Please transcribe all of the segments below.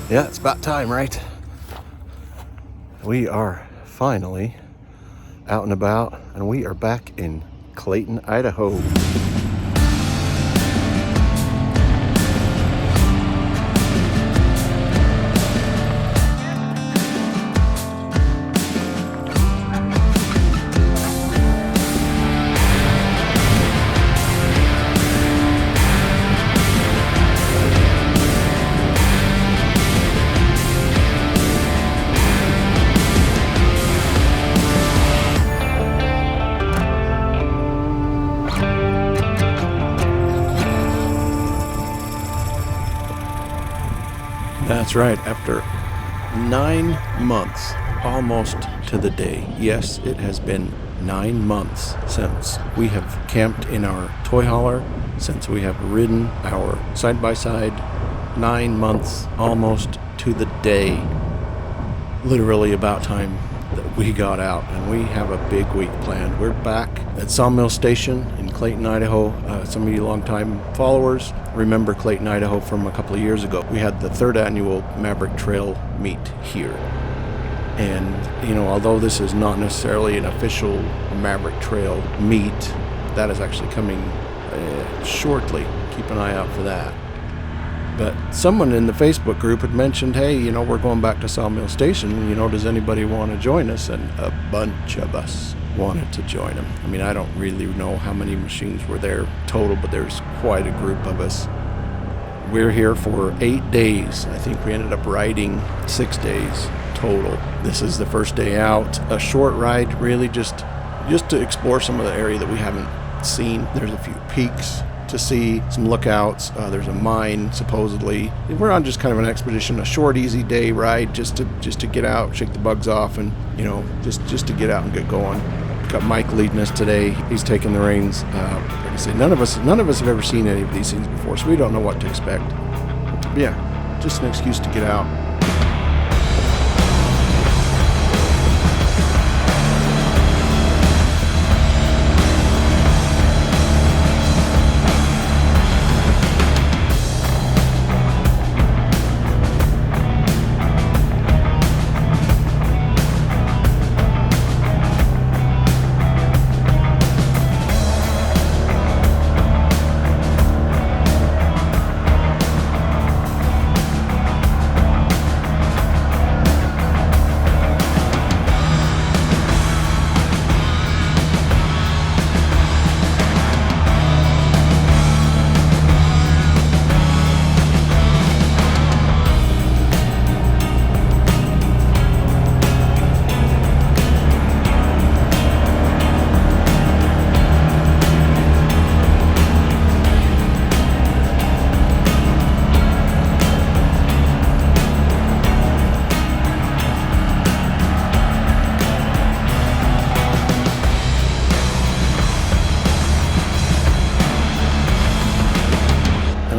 Yeah, it's about time, right? We are finally out and about, and we are back in Clayton, Idaho. That's right, after 9 months, almost to the day. Yes, it has been 9 months since we have camped in our toy hauler, since we have ridden our side-by-side. 9 months, almost to the day. Literally about time that we got out, and we have a big week planned. We're back at Sawmill Station in Clayton, Idaho. Some of you longtime followers remember Clayton, Idaho from a couple of years ago. We had the 3rd annual Maverick Trail meet here. And, you know, although this is not necessarily an official Maverick Trail meet, that is actually coming shortly. Keep an eye out for that. But someone in the Facebook group had mentioned, hey, you know, we're going back to Sawmill Station. You know, does anybody want to join us? And a bunch of us wanted to join them. I mean, I don't really know how many machines were there total, but there's quite a group of us. We're here for 8 days. I think we ended up riding 6 days total. This is the first day out. A short ride, really just to explore some of the area that we haven't seen. There's a few peaks to see, some lookouts. There's a mine, supposedly. We're on just kind of an expedition, a short, easy day ride, just to get out, shake the bugs off, and, you know, just to get out and get going. Got Mike leading us today. He's taking the reins. Like I say, none of us have ever seen any of these things before, so we don't know what to expect. But yeah, just an excuse to get out.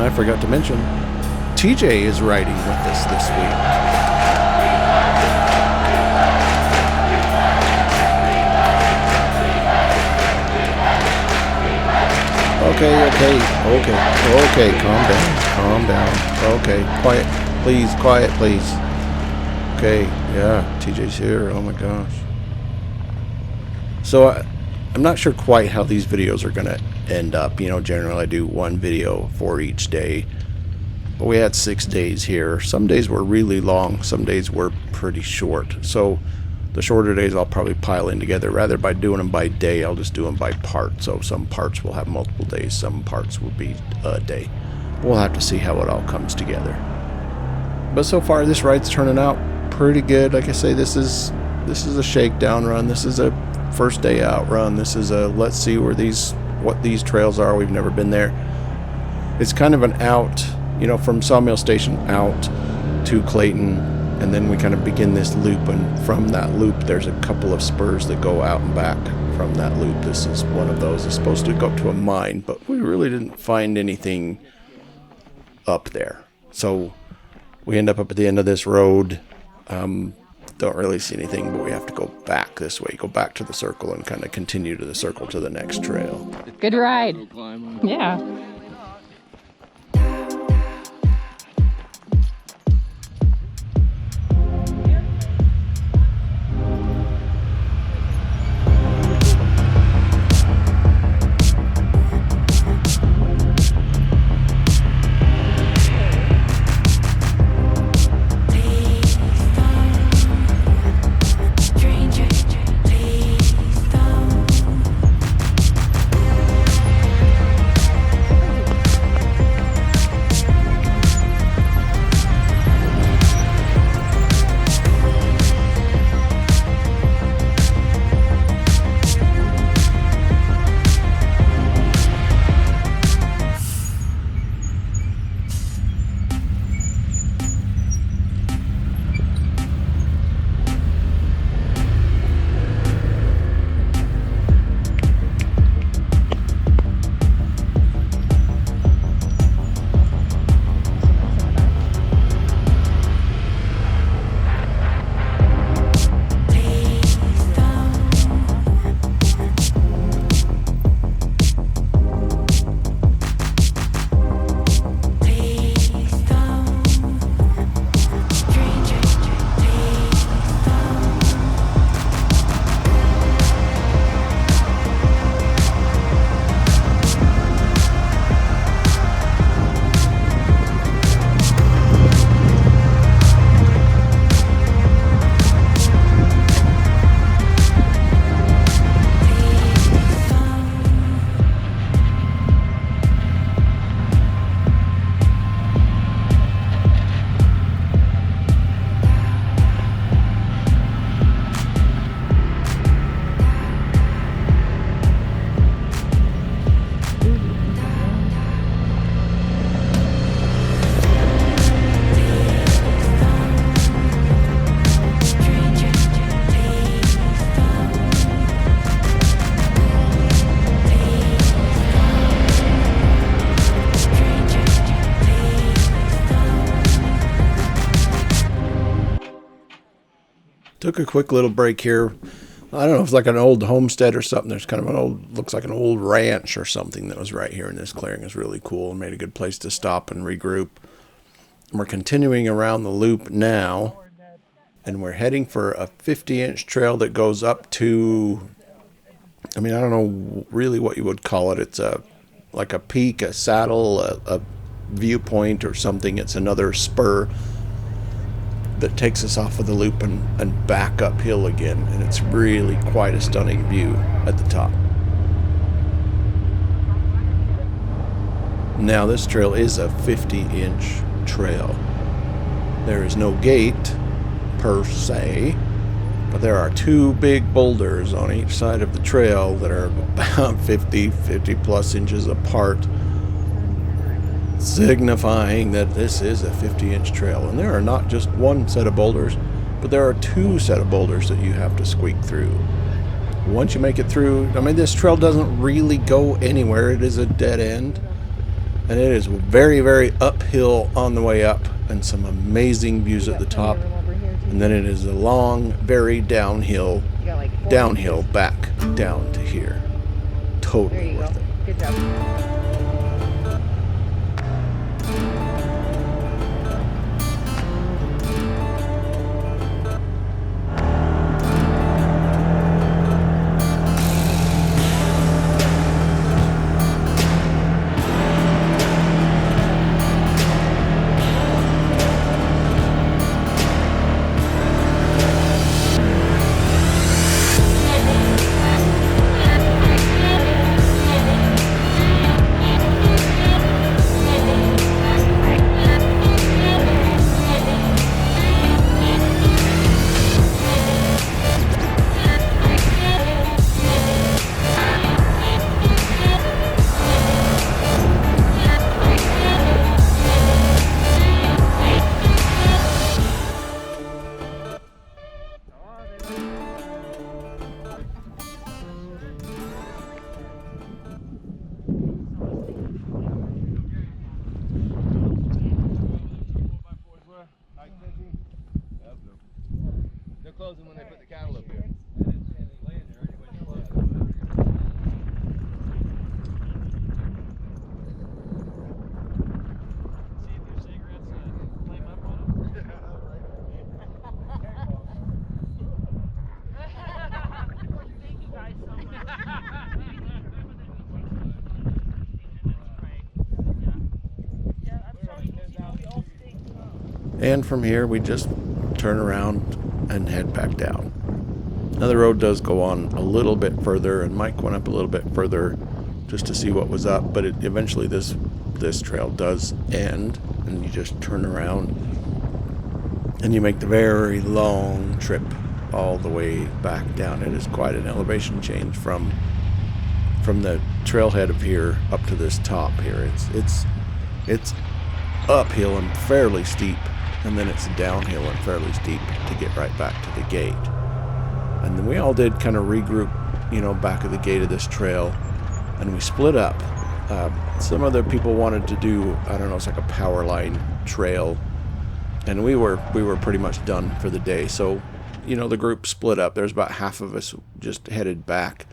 I forgot to mention, TJ is riding with us this week. Okay, calm down. Okay, quiet, please. Okay, yeah, TJ's here, oh my gosh. So I'm not sure quite how these videos are gonna end up. You know, generally I do one video for each day, but we had 6 days here. Some days were really long, some days were pretty short. So the shorter days I'll probably pile in together. Rather by doing them by day, I'll just do them by part. So some parts will have multiple days, some parts will be a day. We'll have to see how it all comes together. But so far this ride's turning out pretty good. Like I say, this is a shakedown run. This is a first day out run. This is a let's see what these trails are. We've never been there. It's kind of an out, you know, from Sawmill Station out to Clayton, and then we kind of begin this loop, and from that loop there's a couple of spurs that go out and back from that loop. This is one of those. It's supposed to go to a mine, but we really didn't find anything up there. So we end up at the end of this road. Don't really see anything, but we have to go back this way, go back to the circle and kind of continue to the circle to the next trail. Good ride. Yeah. Took a quick little break here. I don't know if it's like an old homestead or something. There's kind of an old, looks like an old ranch or something that was right here in this clearing. It's really cool and made a good place to stop and regroup. We're continuing around the loop now, and we're heading for a 50-inch trail that goes up to, I mean, I don't know really what you would call it. It's like a peak, a saddle, a viewpoint or something. It's another spur that takes us off of the loop and back uphill again, and it's really quite a stunning view at the top. Now this trail is a 50-inch trail. There is no gate per se, but there are two big boulders on each side of the trail that are about 50 plus inches apart, signifying that this is a 50-inch trail. And there are not just one set of boulders, but there are two set of boulders that you have to squeak through. Once you make it through, I mean, this trail doesn't really go anywhere. It is a dead end, and it is very, very uphill on the way up, and some amazing views at the top. And then it is a long, very downhill back down to here. Totally worth it. Good job. They're closing when they put the cattle up here. And from here, we just turn around and head back down. Now the road does go on a little bit further, and Mike went up a little bit further just to see what was up, but eventually this trail does end, and you just turn around and you make the very long trip all the way back down. It is quite an elevation change from the trailhead of here up to this top here. It's uphill and fairly steep, and then it's downhill and fairly steep to get right back to the gate. And then we all did kind of regroup, back of the gate of this trail, and we split up. Some other people wanted to do, I don't know, it's like a power line trail, and we were pretty much done for the day. So, the group split up. There's about half of us just headed back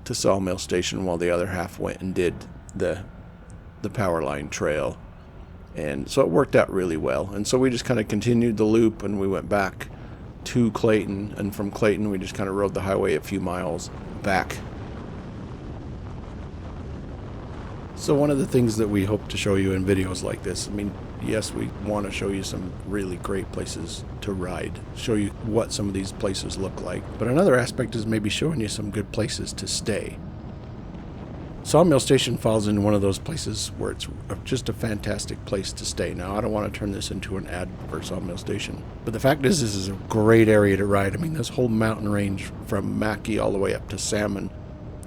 to Sawmill Station, while the other half went and did the power line trail. And so it worked out really well. And so we just kind of continued the loop, and we went back to Clayton. And from Clayton, we just kind of rode the highway a few miles back. So one of the things that we hope to show you in videos like this, I mean, yes, we want to show you some really great places to ride, show you what some of these places look like. But another aspect is maybe showing you some good places to stay. Sawmill Station falls into one of those places where it's just a fantastic place to stay. Now, I don't want to turn this into an ad for Sawmill Station, but the fact is, this is a great area to ride. I mean, this whole mountain range from Mackay all the way up to Salmon,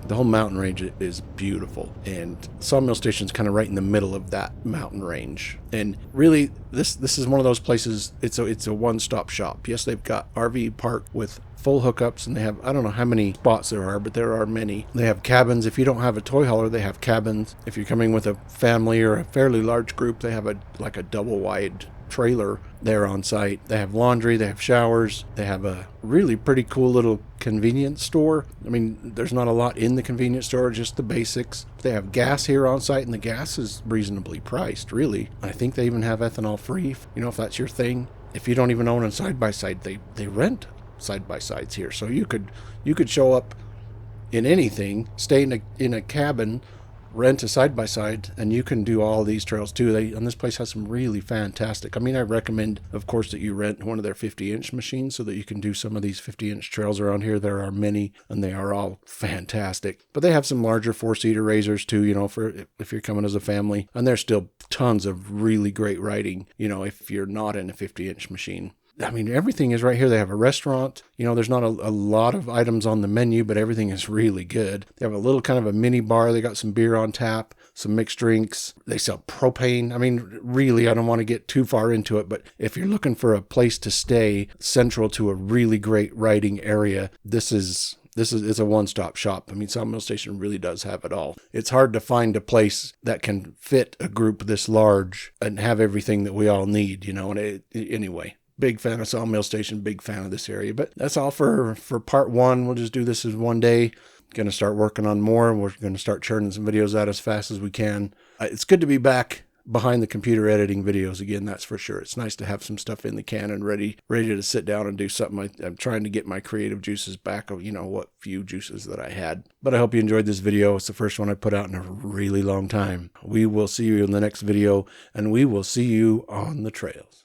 the whole mountain range is beautiful, and Sawmill Station's kind of right in the middle of that mountain range. And really, this is one of those places. It's a one-stop shop. Yes, they've got RV park with full hookups, and they have, I don't know how many spots there are, but there are many. They have cabins. If you don't have a toy hauler, they have cabins. If you're coming with a family or a fairly large group, they have a double wide trailer there on site. They have laundry, they have showers, they have a really pretty cool little convenience store. I mean, there's not a lot in the convenience store, just the basics. They have gas here on site, and the gas is reasonably priced, really. I think they even have ethanol free, you know, if that's your thing. If you don't even own a side-by-side, they rent side-by-sides here. So you could show up in anything, stay in a cabin, rent a side-by-side, and you can do all these trails too. And this place has some really fantastic, I mean, I recommend, of course, that you rent one of their 50-inch machines so that you can do some of these 50-inch trails around here. There are many, and they are all fantastic. But they have some larger 4-seater razors too, you know, for if you're coming as a family. And there's still tons of really great riding, you know, if you're not in a 50-inch machine. I mean, everything is right here. They have a restaurant. You know, there's not a lot of items on the menu, but everything is really good. They have a little kind of a mini bar. They got some beer on tap, some mixed drinks. They sell propane. I mean, really, I don't want to get too far into it, but if you're looking for a place to stay central to a really great riding area, this is a one-stop shop. I mean, Sawmill Station really does have it all. It's hard to find a place that can fit a group this large and have everything that we all need, you know, and anyway. Big fan of Sawmill Station, big fan of this area. But that's all for part one. We'll just do this as one day. Going to start working on more. We're going to start churning some videos out as fast as we can. It's good to be back behind the computer editing videos again, that's for sure. It's nice to have some stuff in the can and ready to sit down and do something. I'm trying to get my creative juices back of, you know, what few juices that I had. But I hope you enjoyed this video. It's the first one I put out in a really long time. We will see you in the next video, and we will see you on the trails.